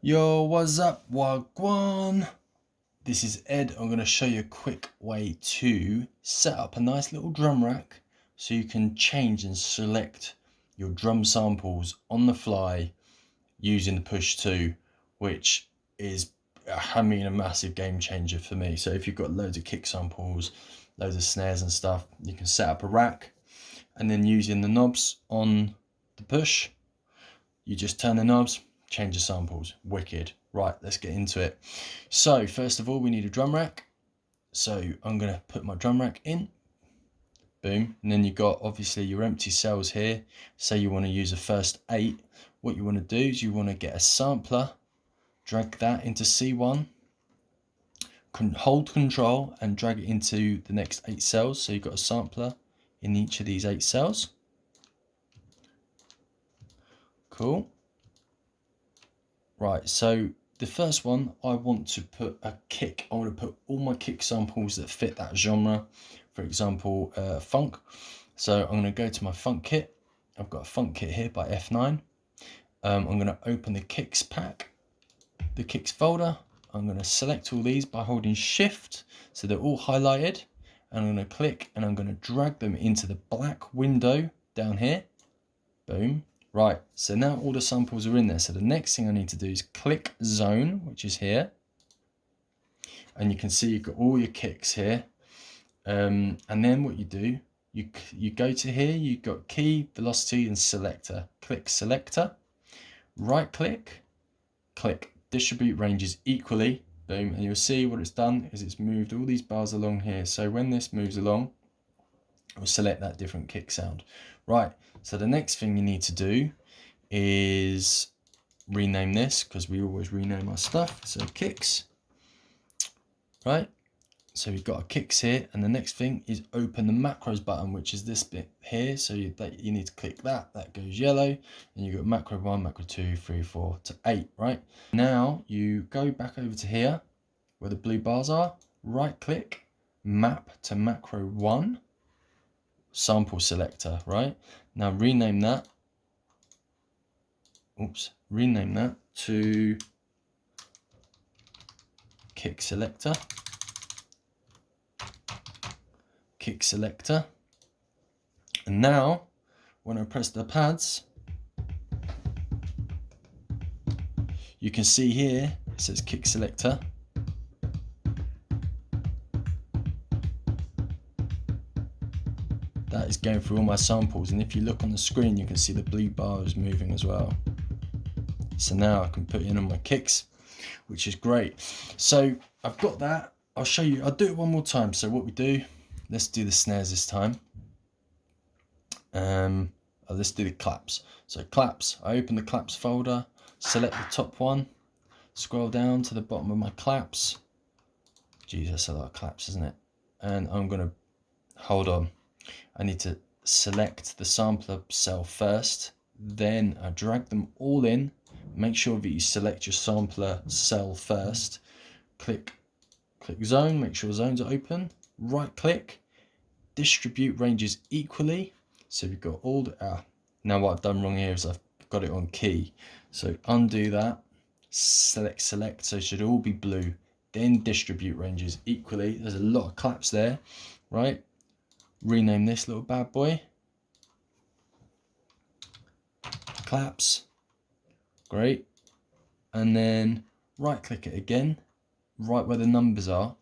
Yo, what's up, Wagwan? This is Ed. I'm going to show you a quick way to set up a nice little drum rack so you can change and select your drum samples on the fly using the push to, which is, I mean, a massive game changer for me. So if you've got loads of kick samples, loads of snares and stuff, you can set up a rack, and then using the knobs on the push, you just turn the knobs, change the samples. Wicked. Right, let's get into it. So first of all, we need a drum rack. So I'm going to put my drum rack in. Boom. And then you've got obviously your empty cells here. Say you want to use the first 8. What you want to do is you want to get a sampler, drag that into C1, hold control and drag it into the next 8 cells. So you've got a sampler in each of these 8 cells. Cool. Right, so the first one, I want to put a kick. I want to put all my kick samples that fit that genre. For example, funk. So I'm going to go to my funk kit. I've got a funk kit here by F9. I'm going to open the kicks pack, the kicks folder. I'm going to select all these by holding shift so they're all highlighted. And I'm going to click and I'm going to drag them into the black window down here. Boom. Right, so now all the samples are in there. So the next thing I need to do is click zone, which is here. And you can see you've got all your kicks here. And then what you do, you go to here, you've got key, velocity, and selector. Click selector, right click, click distribute ranges equally. Boom, and you'll see what it's done is it's moved all these bars along here. So when this moves along, we'll select that different kick sound. Right, so the next thing you need to do is rename this, because we always rename our stuff. So kicks, right? So we've got our kicks here, and the next thing is open the macros button, which is this bit here. So you need to click that, that goes yellow, and you've got macro 1, macro 2, 3, 4 to 8, right? Now you go back over to here where the blue bars are, right click, map to macro 1, sample selector, right? Now rename that, rename that to kick selector, kick selector. And now when I press the pads, you can see here it says kick selector. That is going through all my samples, and if you look on the screen you can see the blue bar is moving as well. So now I can put in on my kicks, which is great. So I've got that. I'll show you, I'll do it one more time. So what we do, let's do the snares this time. Let's do the claps. So claps, I open the claps folder, select the top one, scroll down to the bottom of my claps. Jeez, that's a lot of claps, isn't it? And I'm gonna, hold on, I need to select the sampler cell first, then I drag them all in. Make sure that you select your sampler cell first. Click zone, make sure zones are open. Right click, distribute ranges equally. So we've got all the, now what I've done wrong here is I've got it on key. So undo that, select, so it should all be blue. Then distribute ranges equally. There's a lot of claps there, right? Rename this little bad boy. Claps. Great. And then right click it again, right where the numbers are,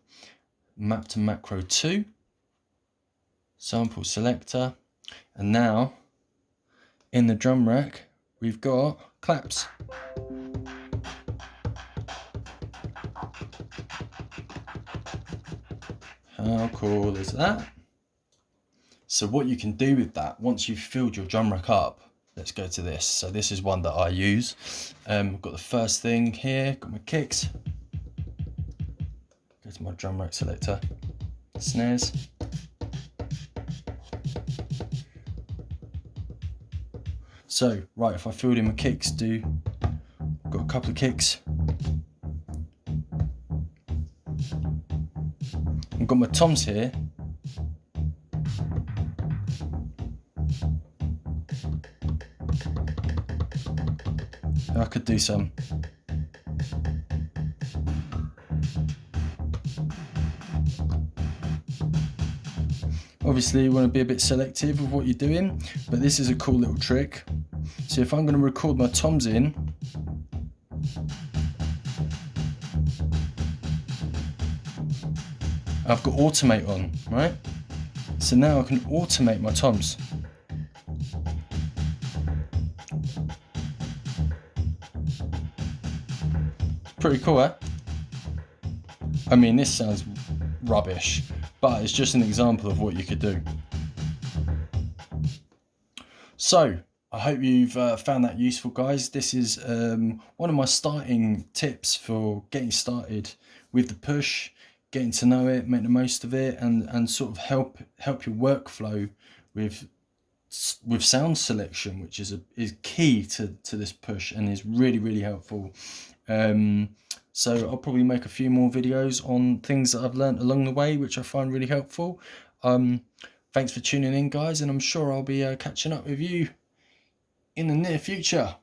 map to macro 2, sample selector, and now in the drum rack we've got claps. How cool is that? So what you can do with that, once you've filled your drum rack up, let's go to this. So this is one that I use. I've got the first thing here, got my kicks. Go to my drum rack selector, snares. So, right, if I filled in my kicks, I've got a couple of kicks. I've got my toms here. I could do some Obviously you want to be a bit selective with what you're doing, but this is a cool little trick. So if I'm going to record my toms in, I've got automate on, right? So now I can automate my toms. Pretty cool, eh? I mean, this sounds rubbish, but it's just an example of what you could do. So I hope you've found that useful, guys. This is one of my starting tips for getting started with the push, getting to know it, make the most of it, and sort of help your workflow with sound selection, which is key to this push and is really helpful. So I'll probably make a few more videos on things that I've learned along the way, which I find really helpful. Thanks for tuning in, guys, and I'm sure I'll be catching up with you in the near future.